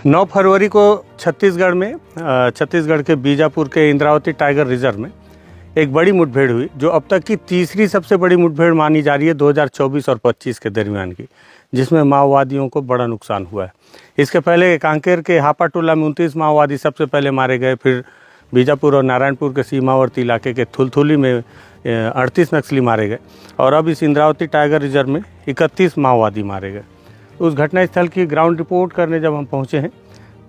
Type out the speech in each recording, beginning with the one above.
9 फरवरी को छत्तीसगढ़ के बीजापुर के इंद्रावती टाइगर रिजर्व में एक बड़ी मुठभेड़ हुई, जो अब तक की तीसरी सबसे बड़ी मुठभेड़ मानी जा रही है 2024 और 25 के दरमियान की, जिसमें माओवादियों को बड़ा नुकसान हुआ है। इसके पहले कांकेर के हापाटोला में 29 माओवादी सबसे पहले मारे गए, फिर बीजापुर और नारायणपुर के सीमावर्ती इलाके के थुलथुली में 38 नक्सली मारे गए और अब इस इंद्रावती टाइगर रिजर्व में 31 माओवादी मारे गए। उस घटनास्थल की ग्राउंड रिपोर्ट करने जब हम पहुँचे हैं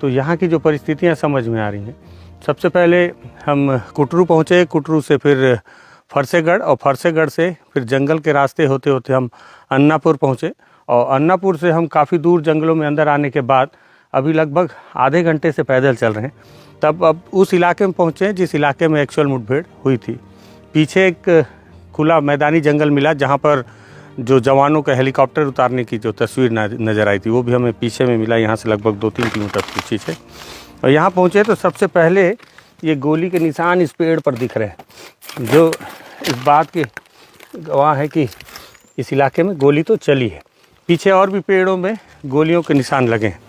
तो यहाँ की जो परिस्थितियाँ समझ में आ रही हैं। सबसे पहले हम कुटरू पहुँचे, कुटरू से फिर फरसेगढ़ और फरसेगढ़ से फिर जंगल के रास्ते होते होते हम अन्नापुर पहुँचे और अन्नापुर से हम काफ़ी दूर जंगलों में अंदर आने के बाद अभी लगभग आधे घंटे से पैदल चल रहे हैं, तब अब उस इलाके में पहुँचे जिस इलाके में एक्चुअल मुठभेड़ हुई थी। पीछे एक खुला मैदानी जंगल मिला जहाँ पर जो जवानों का हेलीकॉप्टर उतारने की जो तस्वीर नज़र आई थी वो भी हमें पीछे में मिला, यहाँ से लगभग 2-3 किलोमीटर पीछे है। और यहाँ पहुँचे तो सबसे पहले ये गोली के निशान इस पेड़ पर दिख रहे हैं, जो इस बात के गवाह है कि इस इलाके में गोली तो चली है। पीछे और भी पेड़ों में गोलियों के निशान लगे हैं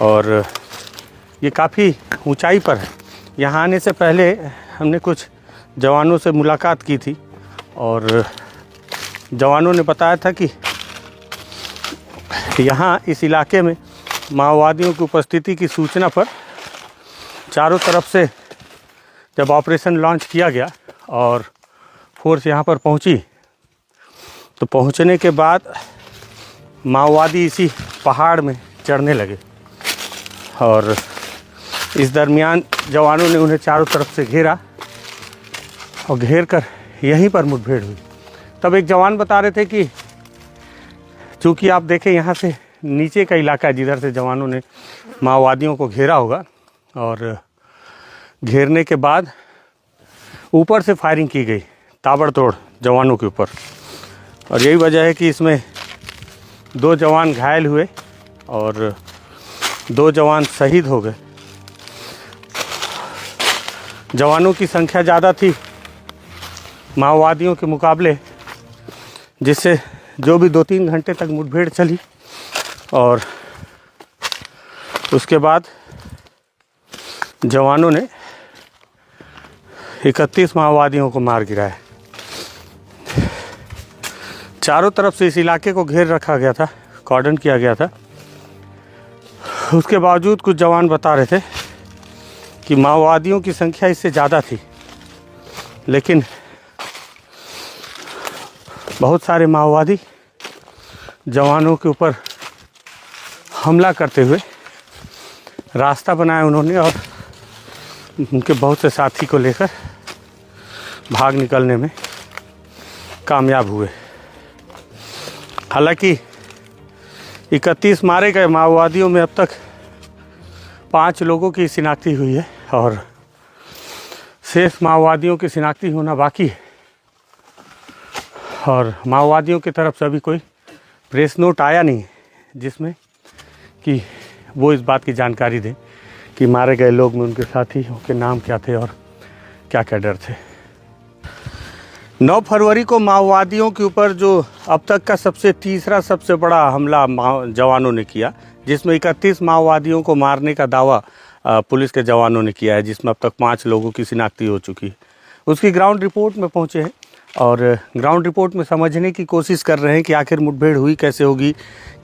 और ये काफ़ी ऊंचाई पर है। यहाँ आने से पहले हमने कुछ जवानों से मुलाकात की थी और जवानों ने बताया था कि यहाँ इस इलाके में माओवादियों की उपस्थिति की सूचना पर चारों तरफ से जब ऑपरेशन लॉन्च किया गया और फोर्स यहाँ पर पहुँची तो पहुँचने के बाद माओवादी इसी पहाड़ में चढ़ने लगे और इस दरमियान जवानों ने उन्हें चारों तरफ से घेरा और घेर कर यहीं पर मुठभेड़ हुई। तब एक जवान बता रहे थे कि चूँकि आप देखें यहाँ से नीचे का इलाका है जिधर से जवानों ने माओवादियों को घेरा होगा और घेरने के बाद ऊपर से फायरिंग की गई ताबड़तोड़ जवानों के ऊपर, और यही वजह है कि इसमें 2 जवान घायल हुए और 2 जवान शहीद हो गए। जवानों की संख्या ज़्यादा थी माओवादियों के मुकाबले, जिससे जो भी 2-3 घंटे तक मुठभेड़ चली और उसके बाद जवानों ने 31 माओवादियों को मार गिराया। चारों तरफ से इस इलाके को घेर रखा गया था, कॉर्डन किया गया था। उसके बावजूद कुछ जवान बता रहे थे कि माओवादियों की संख्या इससे ज़्यादा थी, लेकिन बहुत सारे माओवादी जवानों के ऊपर हमला करते हुए रास्ता बनाया उन्होंने और उनके बहुत से साथी को लेकर भाग निकलने में कामयाब हुए। हालांकि 31 मारे गए माओवादियों में अब तक 5 लोगों की शिनाख्ती हुई है और शेष माओवादियों की शिनाख्ती होना बाकी है और माओवादियों की तरफ से अभी कोई प्रेस नोट आया नहीं जिसमें कि वो इस बात की जानकारी दें कि मारे गए लोग में उनके साथियों के नाम क्या थे और क्या क्या डर थे। 9 फरवरी को माओवादियों के ऊपर जो अब तक का तीसरा सबसे बड़ा हमला जवानों ने किया, जिसमें 31 माओवादियों को मारने का दावा पुलिस के जवानों ने किया है, जिसमें अब तक 5 लोगों की शिनाख्ती हो चुकी है। उसकी ग्राउंड रिपोर्ट में पहुंचे हैं और ग्राउंड रिपोर्ट में समझने की कोशिश कर रहे हैं कि आखिर मुठभेड़ हुई कैसे होगी,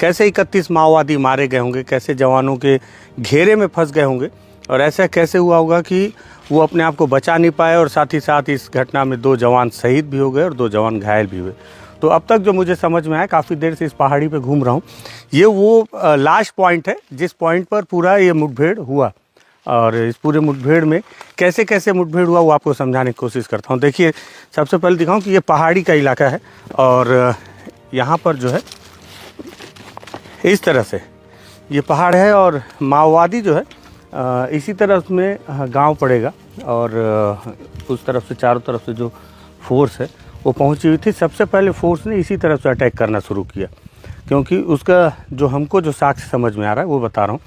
कैसे 31 माओवादी मारे गए होंगे, कैसे जवानों के घेरे में फंस गए होंगे और ऐसा कैसे हुआ होगा कि वो अपने आप को बचा नहीं पाए और साथ ही साथ इस घटना में 2 जवान शहीद भी हो गए और 2 जवान घायल भी हुए। तो अब तक जो मुझे समझ में आया, काफ़ी देर से इस पहाड़ी पे घूम रहा हूँ, ये वो लास्ट पॉइंट है जिस पॉइंट पर पूरा ये मुठभेड़ हुआ और इस पूरे मुठभेड़ में कैसे कैसे मुठभेड़ हुआ वो आपको समझाने की कोशिश करता हूँ। देखिए, सबसे पहले दिखाऊँ कि ये पहाड़ी का इलाका है और यहाँ पर जो है इस तरह से ये पहाड़ है और माओवादी जो है इसी तरफ में गांव पड़ेगा और उस तरफ से चारों तरफ से जो फोर्स है वो पहुंची हुई थी। सबसे पहले फोर्स ने इसी तरफ से अटैक करना शुरू किया, क्योंकि उसका जो हमको जो साक्ष्य समझ में आ रहा है वो बता रहा हूँ।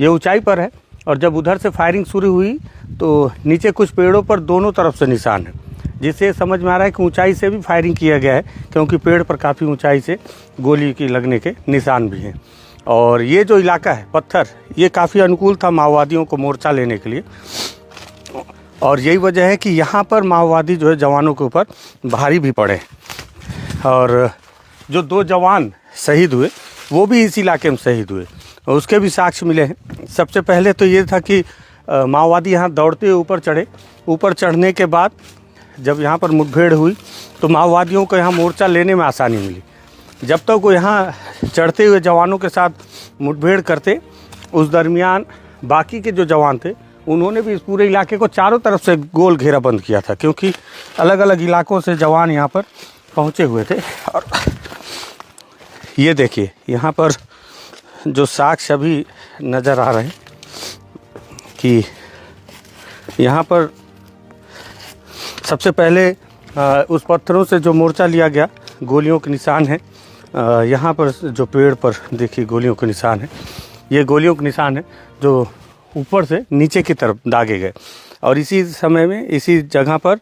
ये ऊंचाई पर है और जब उधर से फायरिंग शुरू हुई तो नीचे कुछ पेड़ों पर दोनों तरफ से निशान है, जिससे समझ में आ रहा है कि ऊंचाई से भी फायरिंग किया गया है, क्योंकि पेड़ पर काफ़ी ऊंचाई से गोली की लगने के निशान भी हैं। और ये जो इलाका है पत्थर, ये काफ़ी अनुकूल था माओवादियों को मोर्चा लेने के लिए, और यही वजह है कि यहाँ पर माओवादी जो है जवानों के ऊपर भारी भी पड़े। और जो 2 जवान शहीद हुए वो भी इस इलाके में शहीद हुए, और उसके भी साक्ष्य मिले हैं। सबसे पहले तो ये था कि माओवादी यहाँ दौड़ते हुए ऊपर चढ़े। ऊपर चढ़ने के बाद जब यहाँ पर मुठभेड़ हुई तो माओवादियों को यहाँ मोर्चा लेने में आसानी मिली। जब तक वो यहाँ चढ़ते हुए जवानों के साथ मुठभेड़ करते, उस दरमियान बाकी के जो जवान थे उन्होंने भी इस पूरे इलाके को चारों तरफ से गोल घेराबंद किया था, क्योंकि अलग अलग इलाकों से जवान यहाँ पर पहुँचे हुए थे। और ये देखिए यहाँ पर जो साक्ष्य अभी नज़र आ रहे हैं कि यहाँ पर सबसे पहले उस पत्थरों से जो मोर्चा लिया गया, गोलियों के निशान हैं। यहाँ पर जो पेड़ पर देखिए गोलियों के निशान हैं, ये गोलियों के निशान हैं जो ऊपर से नीचे की तरफ दागे गए। और इसी समय में इसी जगह पर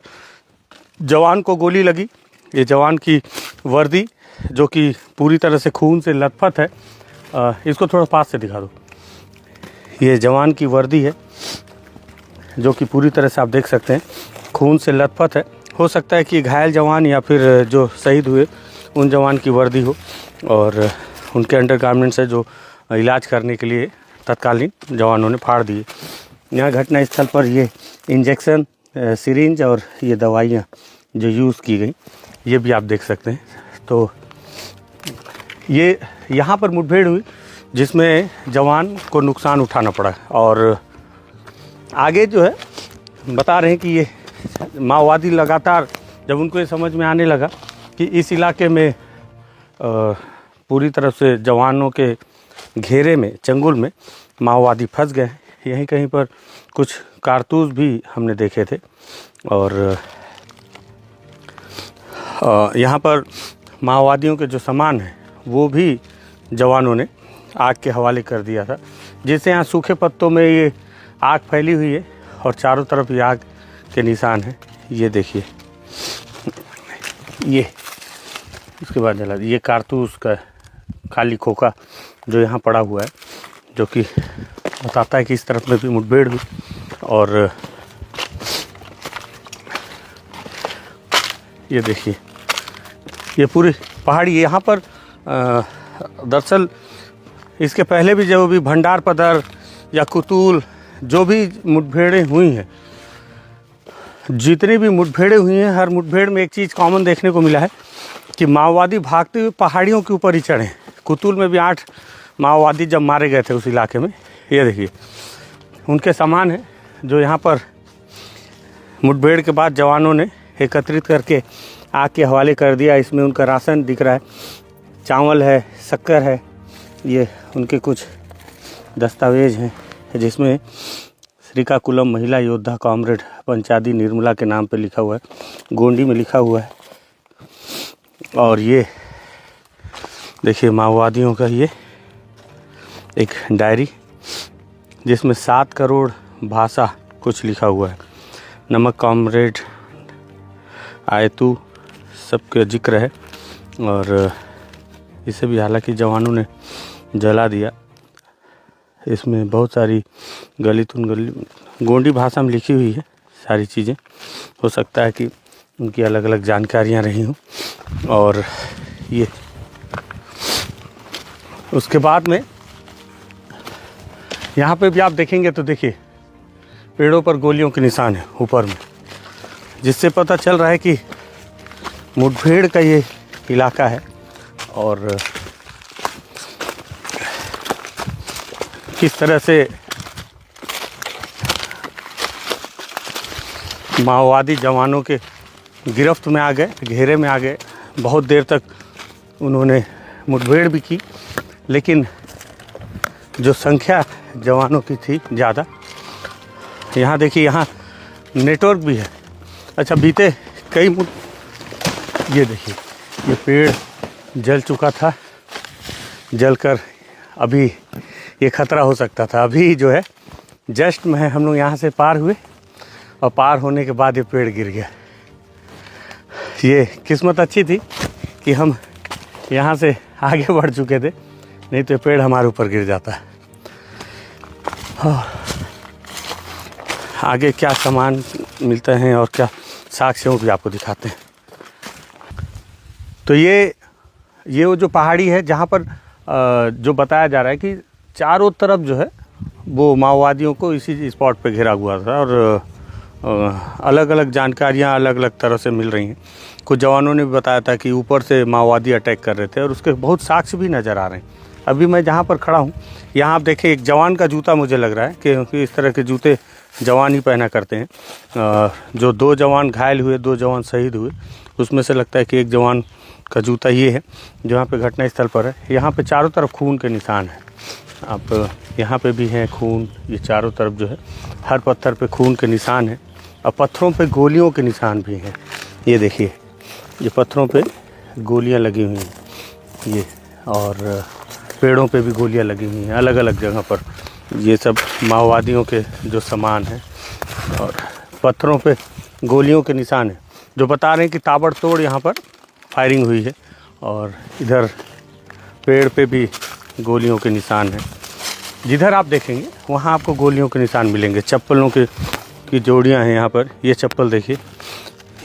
जवान को गोली लगी। ये जवान की वर्दी जो कि पूरी तरह से खून से लथपथ है, इसको थोड़ा पास से दिखा दो। ये जवान की वर्दी है जो कि पूरी तरह से आप देख सकते हैं खून से लथपथ है। हो सकता है कि घायल जवान या फिर जो शहीद हुए उन जवान की वर्दी हो, और उनके अंडरगारमेंट्स है जो इलाज करने के लिए तत्कालीन जवानों ने फाड़ दिए। यहाँ घटनास्थल पर ये इंजेक्शन, सिरिंज और ये दवाइयाँ जो यूज़ की गई, ये भी आप देख सकते हैं। तो ये यहाँ पर मुठभेड़ हुई जिसमें जवान को नुकसान उठाना पड़ा। और आगे जो है बता रहे हैं कि ये माओवादी लगातार, जब उनको ये समझ में आने लगा कि इस इलाके में पूरी तरफ से जवानों के घेरे में, चंगुल में माओवादी फंस गए, यहीं कहीं पर कुछ कारतूस भी हमने देखे थे। और यहाँ पर माओवादियों के जो सामान है वो भी जवानों ने आग के हवाले कर दिया था, जिससे यहाँ सूखे पत्तों में ये आग फैली हुई है और चारों तरफ ये आग के निशान हैं। ये देखिए, ये इसके बाद जला ये कारतूस का खाली खोखा जो यहाँ पड़ा हुआ है, जो कि बताता है कि इस तरफ में भी मुठभेड़ हुई। और ये देखिए, ये पूरी पहाड़ी यहाँ पर दरअसल इसके पहले भी जो भी भंडार पदर या कुतुल जो भी मुठभेड़ें हुई हैं, जितनी भी मुठभेड़ें हुई हैं, हर मुठभेड़ में एक चीज़ कॉमन देखने को मिला है कि माओवादी भागते हुए पहाड़ियों के ऊपर ही चढ़े। कुतुल में भी 8 माओवादी जब मारे गए थे उस इलाके में, ये देखिए उनके सामान है जो यहाँ पर मुठभेड़ के बाद जवानों ने एकत्रित करके आग के हवाले कर दिया। इसमें उनका राशन दिख रहा है, चावल है, शक्कर है, ये उनके कुछ दस्तावेज हैं जिसमें श्रीकाकुलम महिला योद्धा कॉमरेड पंचादी निर्मला के नाम पे लिखा हुआ है, गोंडी में लिखा हुआ है। और ये देखिए माओवादियों का ये एक डायरी जिसमें 7 करोड़ भाषा कुछ लिखा हुआ है। नमक कॉमरेड आयतु सबका जिक्र है, और इसे भी हालांकि जवानों ने जला दिया। इसमें बहुत सारी गोंडी भाषा में लिखी हुई है सारी चीज़ें, हो सकता है कि उनकी अलग अलग जानकारियां रही हों। और ये उसके बाद में यहाँ पे भी आप देखेंगे तो देखिए पेड़ों पर गोलियों के निशान है ऊपर में, जिससे पता चल रहा है कि मुठभेड़ का ये इलाका है। और किस तरह से माओवादी जवानों के गिरफ्त में आ गए, घेरे में आ गए। बहुत देर तक उन्होंने मुठभेड़ भी की, लेकिन जो संख्या जवानों की थी ज़्यादा। यहाँ देखिए, यहाँ नेटवर्क भी है। अच्छा, बीते कई ये देखिए, ये पेड़ जल चुका था, जलकर अभी ये ख़तरा हो सकता था। अभी जो है जस्ट में हम लोग यहाँ से पार हुए, और पार होने के बाद ये पेड़ गिर गया। ये किस्मत अच्छी थी कि हम यहाँ से आगे बढ़ चुके थे, नहीं तो पेड़ हमारे ऊपर गिर जाता है। आगे क्या सामान मिलते हैं और क्या साक्ष्य वो भी आपको दिखाते हैं। तो ये वो जो पहाड़ी है जहाँ पर जो बताया जा रहा है कि चारों तरफ जो है वो माओवादियों को इसी स्पॉट पे घेरा हुआ था और अलग अलग जानकारियाँ अलग अलग तरह से मिल रही हैं। कुछ जवानों ने भी बताया था कि ऊपर से माओवादी अटैक कर रहे थे और उसके बहुत साक्ष्य भी नज़र आ रहे हैं। अभी मैं जहाँ पर खड़ा हूँ यहाँ आप देखें, एक जवान का जूता मुझे लग रहा है क्योंकि इस तरह के जूते जवान ही पहना करते हैं। जो 2 जवान घायल हुए, 2 जवान शहीद हुए, उसमें से लगता है कि एक जवान का जूता ये है जो यहाँ पे घटना स्थल पर है। यहाँ पे चारों तरफ खून के निशान हैं। आप यहाँ पे भी हैं खून, ये चारों तरफ जो है हर पत्थर पे खून के निशान हैं और पत्थरों पे गोलियों के निशान भी हैं। ये देखिए, ये पत्थरों पे गोलियाँ लगी हुई हैं ये, और पेड़ों पे भी गोलियाँ लगी हुई हैं अलग अलग जगह पर। ये सब माओवादियों के जो सामान हैं और पत्थरों पे गोलियों के निशान हैं जो बता रहे हैं कि ताबड़तोड़ यहाँ पर फायरिंग हुई है। और इधर पेड़ पे भी गोलियों के निशान हैं। जिधर आप देखेंगे वहाँ आपको गोलियों के निशान मिलेंगे। चप्पलों की जोड़ियाँ हैं यहाँ पर। ये चप्पल देखिए,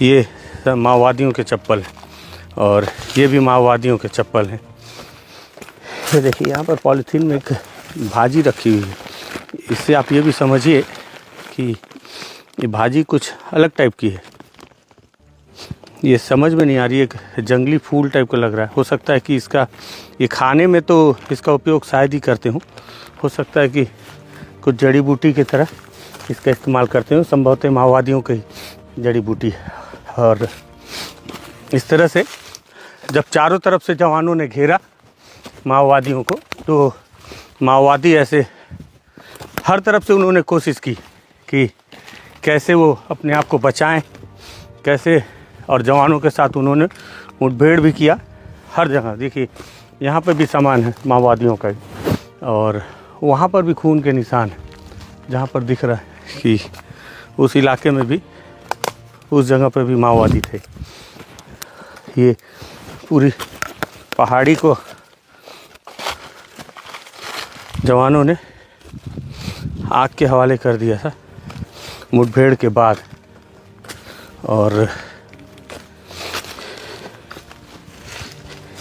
ये सब माओवादियों के चप्पल हैं और ये भी माओवादियों के चप्पल हैं। ये देखिए, यहाँ पर पॉलीथीन में एक भाजी रखी हुई है। इससे आप ये भी समझिए कि ये भाजी कुछ अलग टाइप की है। ये समझ में नहीं आ रही है, एक जंगली फूल टाइप का लग रहा है। हो सकता है कि ये खाने में तो इसका उपयोग शायद ही करते हों। हो सकता है कि कुछ जड़ी बूटी की तरह इसका इस्तेमाल करते हो, संभवतः माओवादियों की जड़ी बूटी। और इस तरह से जब चारों तरफ से जवानों ने घेरा माओवादियों को, तो माओवादी ऐसे हर तरफ से उन्होंने कोशिश की कि कैसे वो अपने आप को बचाएं, कैसे, और जवानों के साथ उन्होंने मुठभेड़ भी किया। हर जगह देखिए, यहाँ पे भी सामान है माओवादियों का, और वहाँ पर भी खून के निशान हैं जहाँ पर दिख रहा है कि उस इलाके में भी, उस जगह पर भी माओवादी थे। ये पूरी पहाड़ी को जवानों ने आग के हवाले कर दिया था मुठभेड़ के बाद। और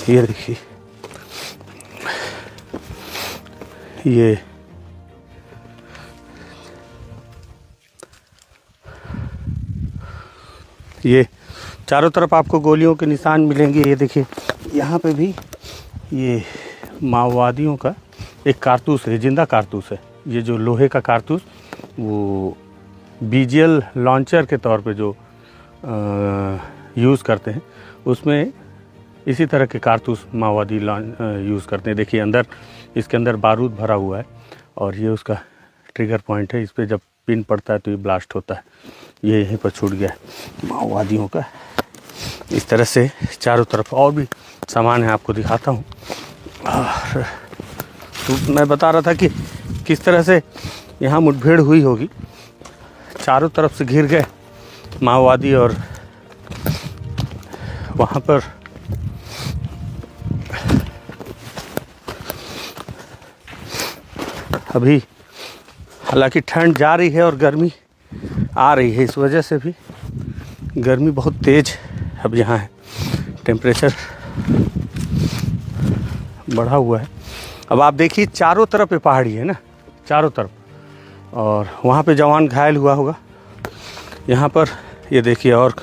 ये देखिए, ये चारों तरफ आपको गोलियों के निशान मिलेंगे। ये देखिए, यहाँ पे भी ये माओवादियों का एक कारतूस है, जिंदा कारतूस है। ये जो लोहे का कारतूस, वो बीजीएल लॉन्चर के तौर पे जो यूज़ करते हैं, उसमें इसी तरह के कारतूस माओवादी यूज़ करते हैं। देखिए, इसके अंदर बारूद भरा हुआ है और ये उसका ट्रिगर पॉइंट है। इस पर जब पिन पड़ता है तो ये ब्लास्ट होता है। ये यहीं पर छूट गया है माओवादियों का। इस तरह से चारों तरफ और भी सामान है, आपको दिखाता हूँ। और तो मैं बता रहा था कि किस तरह से यहाँ मुठभेड़ हुई होगी। चारों तरफ से घिर गए माओवादी और वहाँ पर अभी हालांकि ठंड जा रही है और गर्मी आ रही है, इस वजह से भी गर्मी बहुत तेज़ अब यहाँ है। टेम्परेचर बढ़ा हुआ है। अब आप देखिए, चारों तरफ पे पहाड़ी है ना, चारों तरफ, और वहाँ पे जवान घायल हुआ होगा। यहाँ पर ये देखिए, और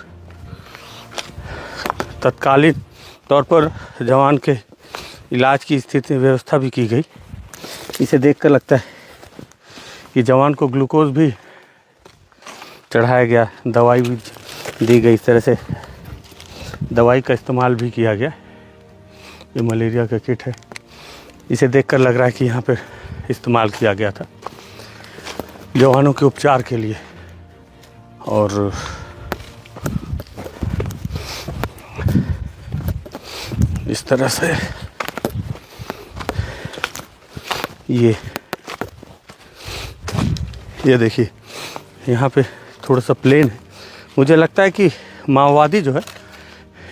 तत्कालीन तौर पर जवान के इलाज की स्थिति व्यवस्था भी की गई। इसे देखकर लगता है कि जवान को ग्लूकोज भी चढ़ाया गया, दवाई भी दी गई। इस तरह से दवाई का इस्तेमाल भी किया गया। ये मलेरिया का किट है। इसे देखकर लग रहा है कि यहाँ पे इस्तेमाल किया गया था जवानों के उपचार के लिए। और इस तरह से ये देखिए, यहाँ पे थोड़ा सा प्लेन है। मुझे लगता है कि माओवादी जो है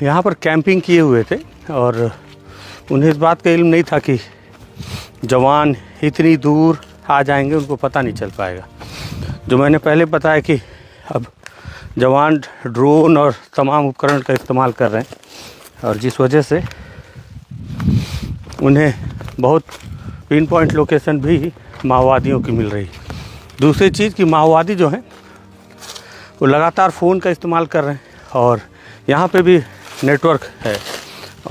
यहाँ पर कैंपिंग किए हुए थे और उन्हें इस बात का इल्म नहीं था कि जवान इतनी दूर आ जाएंगे उनको पता नहीं चल पाएगा। जो मैंने पहले बताया कि अब जवान ड्रोन और तमाम उपकरण का इस्तेमाल कर रहे हैं और जिस वजह से उन्हें बहुत पिन पॉइंट लोकेशन भी माओवादियों की मिल रही। दूसरी चीज़ कि माओवादी जो हैं वो लगातार फ़ोन का इस्तेमाल कर रहे हैं और यहाँ पे भी नेटवर्क है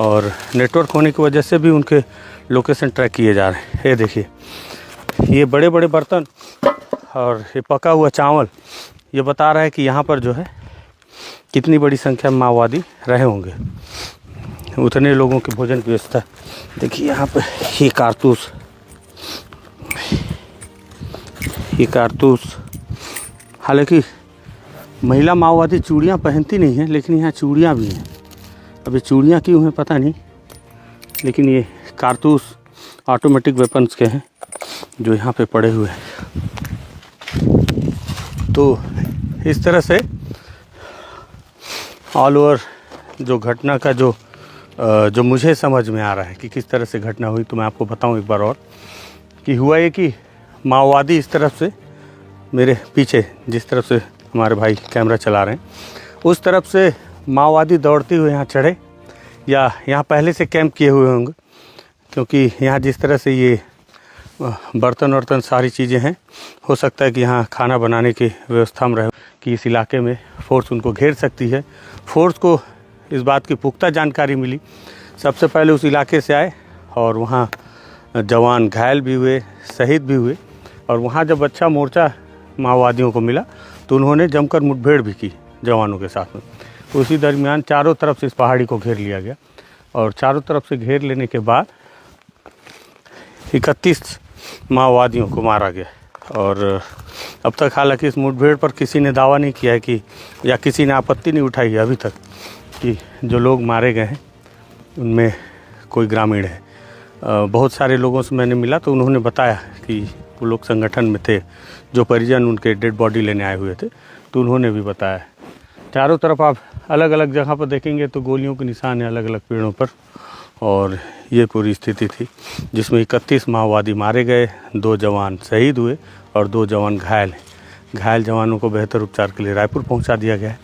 और नेटवर्क होने की वजह से भी उनके लोकेशन ट्रैक किए जा रहे हैं। ये देखिए, ये बड़े बड़े बर्तन और ये पका हुआ चावल ये बता रहा है कि यहाँ पर जो है कितनी बड़ी संख्या में माओवादी रहे होंगे। उतने लोगों की भोजन की व्यवस्था। देखिए यहाँ पे ये कारतूस हालांकि महिला माओवादी चूड़ियाँ पहनती नहीं हैं, लेकिन यहाँ चूड़ियाँ भी हैं। अब ये चूड़ियाँ क्यों हैं पता नहीं, लेकिन ये कारतूस ऑटोमेटिक वेपन्स के हैं जो यहाँ पे पड़े हुए हैं। तो इस तरह से ऑल ओवर जो घटना का जो मुझे समझ में आ रहा है कि किस तरह से घटना हुई, तो मैं आपको बताऊं एक बार और कि हुआ ये कि माओवादी इस तरफ से मेरे पीछे जिस तरफ से हमारे भाई कैमरा चला रहे हैं उस तरफ से माओवादी दौड़ते हुए यहाँ चढ़े या यहाँ पहले से कैंप किए हुए होंगे, क्योंकि यहाँ जिस तरह से ये बर्तन वर्तन सारी चीज़ें हैं, हो सकता है कि यहाँ खाना बनाने की व्यवस्था में रहे कि इस इलाके में फ़ोर्स उनको घेर सकती है। फ़ोर्स को इस बात की पुख्ता जानकारी मिली, सबसे पहले उस इलाके से आए और वहाँ जवान घायल भी हुए, शहीद भी हुए और वहाँ जब अच्छा मोर्चा माओवादियों को मिला तो उन्होंने जमकर मुठभेड़ भी की जवानों के साथ में। उसी दरमियान चारों तरफ से इस पहाड़ी को घेर लिया गया और चारों तरफ से घेर लेने के बाद 31 माओवादियों को मारा गया। और अब तक हालांकि इस मुठभेड़ पर किसी ने दावा नहीं किया है कि या किसी ने आपत्ति नहीं उठाई है अभी तक कि जो लोग मारे गए हैं उनमें कोई ग्रामीण है। बहुत सारे लोगों से मैंने मिला तो उन्होंने बताया कि वो लोग संगठन में थे, जो परिजन उनके डेड बॉडी लेने आए हुए थे, तो उन्होंने भी बताया। चारों तरफ आप अलग अलग जगह पर देखेंगे तो गोलियों के निशान हैं अलग अलग पेड़ों पर और ये पूरी स्थिति थी जिसमें 31 माओवादी मारे गए, 2 जवान शहीद हुए और 2 जवान घायल हैं। घायल जवानों को बेहतर उपचार के लिए रायपुर पहुंचा दिया गया है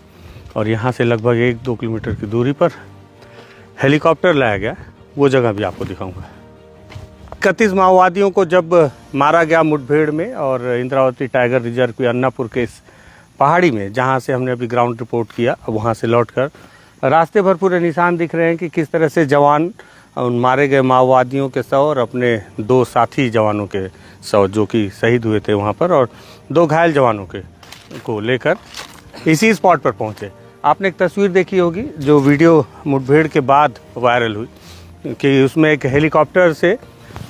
और यहाँ से लगभग 1-2 किलोमीटर की दूरी पर हेलीकॉप्टर लाया गया, वो जगह भी आपको दिखाऊंगा। 31 माओवादियों को जब मारा गया मुठभेड़ में और इंद्रावती टाइगर रिजर्व की अन्नापुर के इस पहाड़ी में, जहाँ से हमने अभी ग्राउंड रिपोर्ट किया, वहाँ से लौटकर रास्ते भर पूरे निशान दिख रहे हैं कि किस तरह से जवान उन मारे गए माओवादियों के शव और अपने 2 साथी जवानों के शव जो कि शहीद हुए थे वहाँ पर और 2 घायल जवानों को लेकर इसी स्पॉट पर पहुँचे। आपने एक तस्वीर देखी होगी जो वीडियो मुठभेड़ के बाद वायरल हुई कि उसमें एक हेलीकॉप्टर से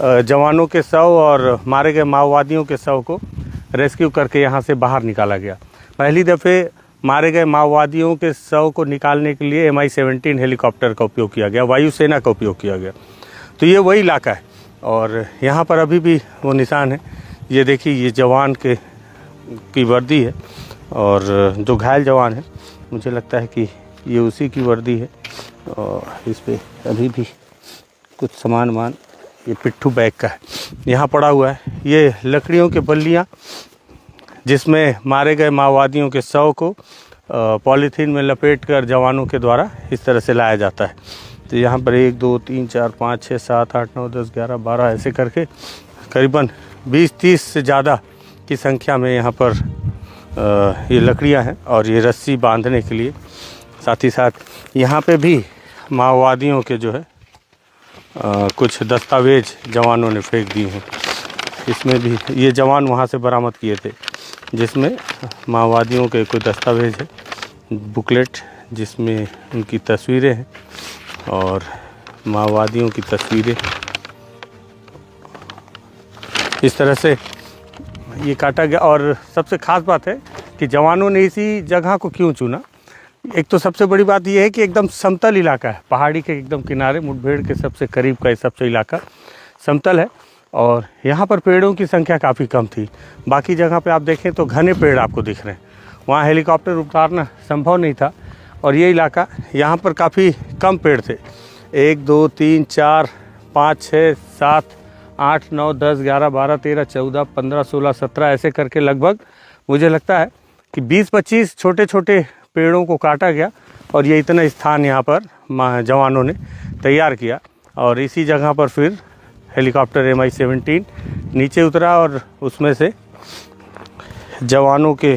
जवानों के शव और मारे गए माओवादियों के शव को रेस्क्यू करके यहाँ से बाहर निकाला गया। पहली दफ़े मारे गए माओवादियों के शव को निकालने के लिए Mi-17 हेलीकॉप्टर का उपयोग किया गया, वायुसेना का उपयोग किया गया। तो ये वही इलाका है और यहाँ पर अभी भी वो निशान है। ये देखिए, ये जवान की वर्दी है और जो घायल जवान है मुझे लगता है कि ये उसी की वर्दी है और इस पर अभी भी कुछ सामान ये पिट्ठू बैग का है यहाँ पड़ा हुआ है। ये लकड़ियों के बल्लियाँ जिसमें मारे गए माओवादियों के शव को पॉलीथीन में लपेटकर जवानों के द्वारा इस तरह से लाया जाता है। तो यहाँ पर 1 2 3 4 5 6 7 8 9 10 11 12 ऐसे करके करीबन 20-30 से ज़्यादा की संख्या में यहाँ पर ये लकड़ियाँ हैं और ये रस्सी बांधने के लिए। साथ ही साथ यहाँ पे भी माओवादियों के जो है कुछ दस्तावेज जवानों ने फेंक दिए हैं। इसमें भी ये जवान वहाँ से बरामद किए थे जिसमें माओवादियों के कोई दस्तावेज है, बुकलेट जिसमें उनकी तस्वीरें हैं और माओवादियों की तस्वीरें इस तरह से ये काटा गया। और सबसे ख़ास बात है कि जवानों ने इसी जगह को क्यों चुना। एक तो सबसे बड़ी बात यह है कि एकदम समतल इलाका है, पहाड़ी के एकदम किनारे, मुठभेड़ के सबसे करीब का ये सबसे इलाका समतल है और यहाँ पर पेड़ों की संख्या काफ़ी कम थी। बाकी जगह पे आप देखें तो घने पेड़ आपको दिख रहे हैं, वहाँ हेलीकॉप्टर उतारना संभव नहीं था और ये इलाका यहाँ पर काफ़ी कम पेड़ थे। 1 2 3 4 5 6 7 8, 9, 10, 11, 12, 13, 14, 15, 16, 17 ऐसे करके लगभग मुझे लगता है कि 20-25 छोटे छोटे पेड़ों को काटा गया और ये इतना स्थान यहाँ पर जवानों ने तैयार किया। और इसी जगह पर फिर हेलीकॉप्टर Mi-17 नीचे उतरा और उसमें से जवानों के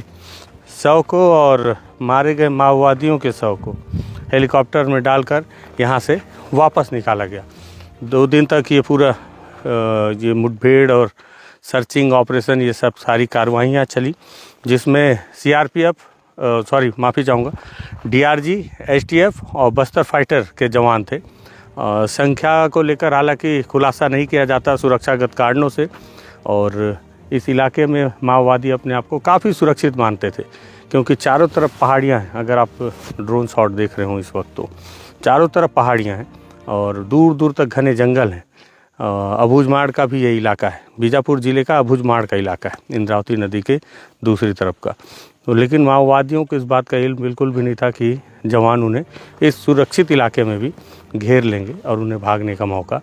शव को और मारे गए माओवादियों के शव को हेलीकॉप्टर में डालकर यहाँ से वापस निकाला गया। 2 दिन तक ये पूरा ये मुठभेड़ और सर्चिंग ऑपरेशन ये सब सारी कार्रवाइयाँ चली, जिसमें माफ़ी चाहूँगा, DRG, STF और बस्तर फाइटर के जवान थे। संख्या को लेकर हालांकि खुलासा नहीं किया जाता सुरक्षागत कारणों से, और इस इलाके में माओवादी अपने आप को काफ़ी सुरक्षित मानते थे क्योंकि चारों तरफ पहाड़ियाँ हैं। अगर आप ड्रोन शॉट देख रहे हो इस वक्त तो चारों तरफ पहाड़ियाँ हैं और दूर दूर तक घने जंगल हैं। अबूझमाड़ का भी ये इलाका है, बीजापुर ज़िले का अबूझमाड़ का इलाका है, इंद्रावती नदी के दूसरी तरफ का। तो लेकिन माओवादियों को इस बात का इल्म बिल्कुल भी नहीं था कि जवान उन्हें इस सुरक्षित इलाके में भी घेर लेंगे और उन्हें भागने का मौका